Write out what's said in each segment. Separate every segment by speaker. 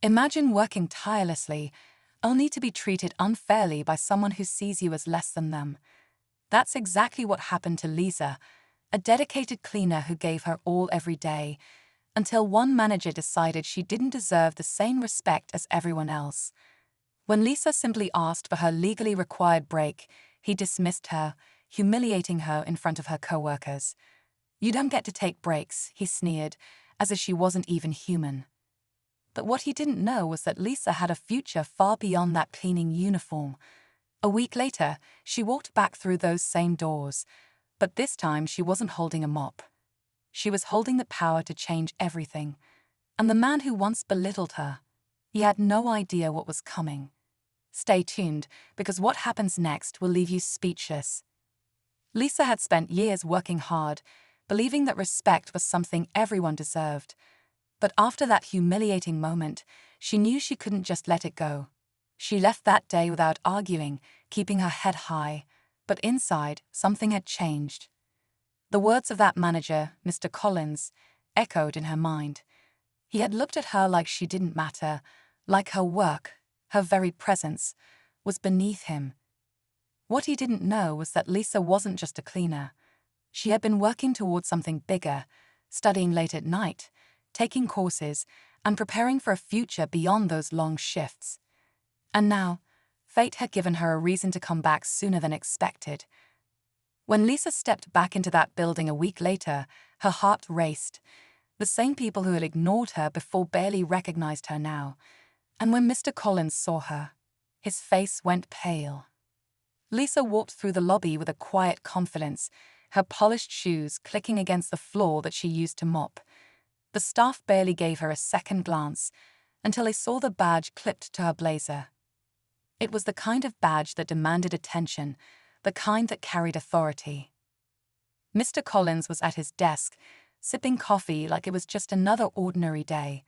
Speaker 1: Imagine working tirelessly, only to be treated unfairly by someone who sees you as less than them. That's exactly what happened to Lisa, a dedicated cleaner who gave her all every day, until one manager decided she didn't deserve the same respect as everyone else. When Lisa simply asked for her legally required break, he dismissed her, humiliating her in front of her coworkers. "You don't get to take breaks," he sneered, as if she wasn't even human. But what he didn't know was that Lisa had a future far beyond that cleaning uniform. A week later, she walked back through those same doors, but this time she wasn't holding a mop. She was holding the power to change everything. And the man who once belittled her, he had no idea what was coming. Stay tuned, because what happens next will leave you speechless. Lisa had spent years working hard, believing that respect was something everyone deserved. But after that humiliating moment, she knew she couldn't just let it go. She left that day without arguing, keeping her head high. But inside, something had changed. The words of that manager, Mr. Collins, echoed in her mind. He had looked at her like she didn't matter, like her work, her very presence, was beneath him. What he didn't know was that Lisa wasn't just a cleaner. She had been working towards something bigger, studying late at night, taking courses, and preparing for a future beyond those long shifts. And now, fate had given her a reason to come back sooner than expected. When Lisa stepped back into that building a week later, her heart raced. The same people who had ignored her before barely recognized her now. And when Mr. Collins saw her, his face went pale. Lisa walked through the lobby with a quiet confidence, her polished shoes clicking against the floor that she used to mop. The staff barely gave her a second glance until they saw the badge clipped to her blazer. It was the kind of badge that demanded attention, the kind that carried authority. Mr. Collins was at his desk, sipping coffee like it was just another ordinary day.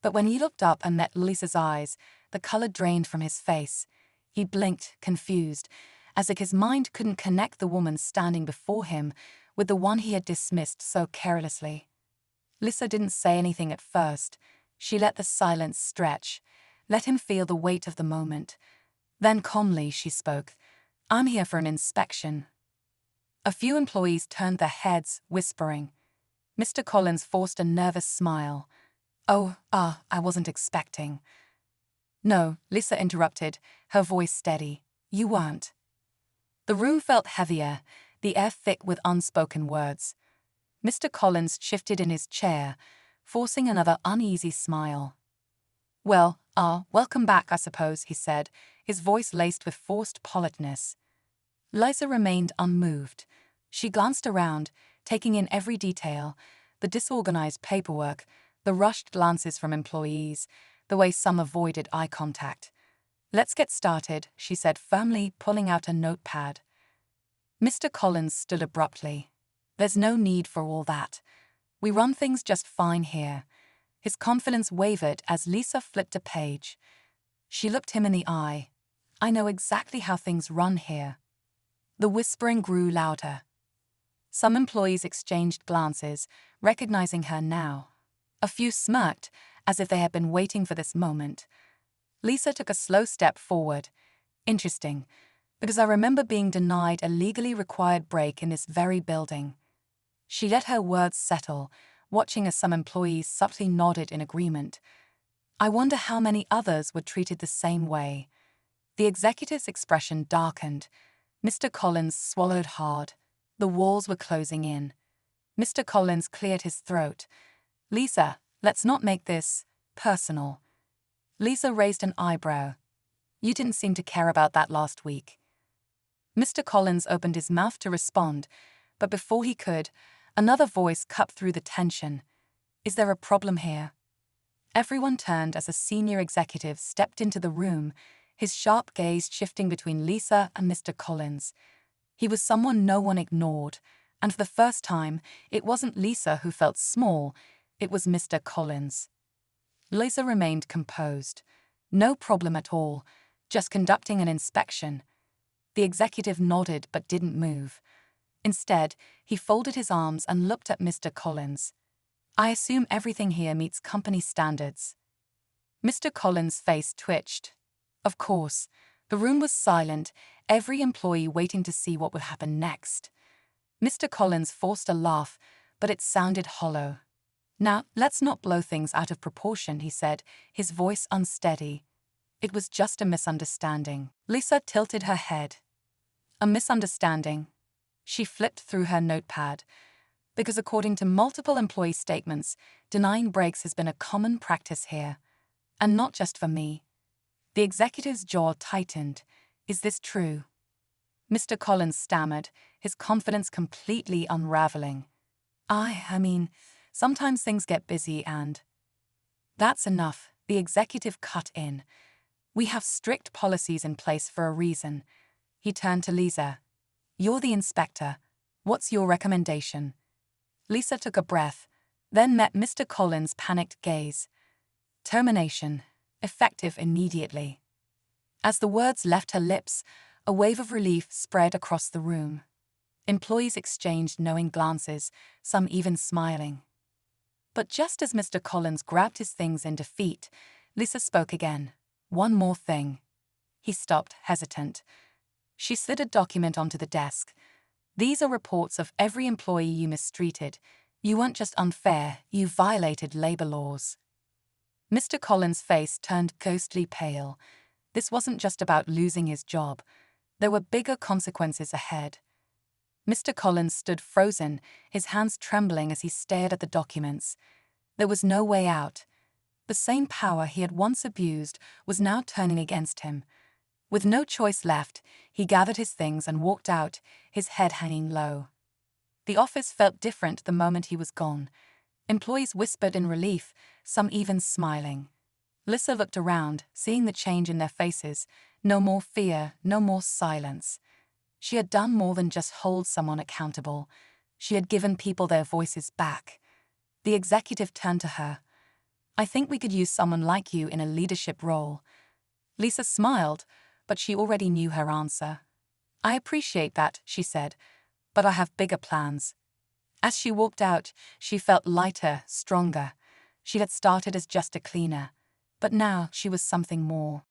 Speaker 1: But when he looked up and met Lisa's eyes, the color drained from his face. He blinked, confused, as if his mind couldn't connect the woman standing before him with the one he had dismissed so carelessly. Lisa didn't say anything at first. She let the silence stretch, let him feel the weight of the moment. Then calmly she spoke. "I'm here for an inspection." A few employees turned their heads, whispering. Mr. Collins forced a nervous smile. I wasn't expecting." "No," Lisa interrupted, her voice steady. "You weren't." The room felt heavier, the air thick with unspoken words. Mr. Collins shifted in his chair, forcing another uneasy smile. "Well, welcome back, I suppose," he said, his voice laced with forced politeness. Lisa remained unmoved. She glanced around, taking in every detail, the disorganized paperwork, the rushed glances from employees, the way some avoided eye contact. "Let's get started," she said firmly, pulling out a notepad. Mr. Collins stood abruptly. "There's no need for all that. We run things just fine here." His confidence wavered as Lisa flipped a page. She looked him in the eye. "I know exactly how things run here." The whispering grew louder. Some employees exchanged glances, recognizing her now. A few smirked, as if they had been waiting for this moment. Lisa took a slow step forward. "Interesting, because I remember being denied a legally required break in this very building." She let her words settle, watching as some employees subtly nodded in agreement. "I wonder how many others were treated the same way." The executive's expression darkened. Mr. Collins swallowed hard. The walls were closing in. Mr. Collins cleared his throat. "Lisa, let's not make this personal." Lisa raised an eyebrow. "You didn't seem to care about that last week." Mr. Collins opened his mouth to respond, but before he could, another voice cut through the tension. "Is there a problem here?" Everyone turned as a senior executive stepped into the room, his sharp gaze shifting between Lisa and Mr. Collins. He was someone no one ignored, and for the first time, it wasn't Lisa who felt small, it was Mr. Collins. Lisa remained composed. No problem at all, just conducting an inspection. The executive nodded but didn't move. Instead, he folded his arms and looked at Mr. Collins. "I assume everything here meets company standards." Mr. Collins' face twitched. Of course, the room was silent, every employee waiting to see what would happen next. Mr. Collins forced a laugh, but it sounded hollow. Now, let's not blow things out of proportion, he said, his voice unsteady. It was just a misunderstanding. Lisa tilted her head. A misunderstanding. She flipped through her notepad. Because according to multiple employee statements, denying breaks has been a common practice here. And not just for me. The executive's jaw tightened. Is this true? Mr. Collins stammered, his confidence completely unraveling. I mean, sometimes things get busy and... That's enough, the executive cut in. We have strict policies in place for a reason. He turned to Lisa. You're the inspector. What's your recommendation? Lisa took a breath, then met Mr. Collins' panicked gaze. Termination, effective immediately. As the words left her lips, a wave of relief spread across the room. Employees exchanged knowing glances, some even smiling. But just as Mr. Collins grabbed his things in defeat, Lisa spoke again. One more thing. He stopped, hesitant. She slid a document onto the desk. These are reports of every employee you mistreated. You weren't just unfair, you violated labor laws. Mr. Collins' face turned ghostly pale. This wasn't just about losing his job. There were bigger consequences ahead. Mr. Collins stood frozen, his hands trembling as he stared at the documents. There was no way out. The same power he had once abused was now turning against him. With no choice left, he gathered his things and walked out, his head hanging low. The office felt different the moment he was gone. Employees whispered in relief, some even smiling. Lisa looked around, seeing the change in their faces. No more fear, no more silence. She had done more than just hold someone accountable. She had given people their voices back. The executive turned to her. I think we could use someone like you in a leadership role. Lisa smiled, but she already knew her answer. I appreciate that, she said, but I have bigger plans. As she walked out, she felt lighter, stronger. She had started as just a cleaner, but now she was something more.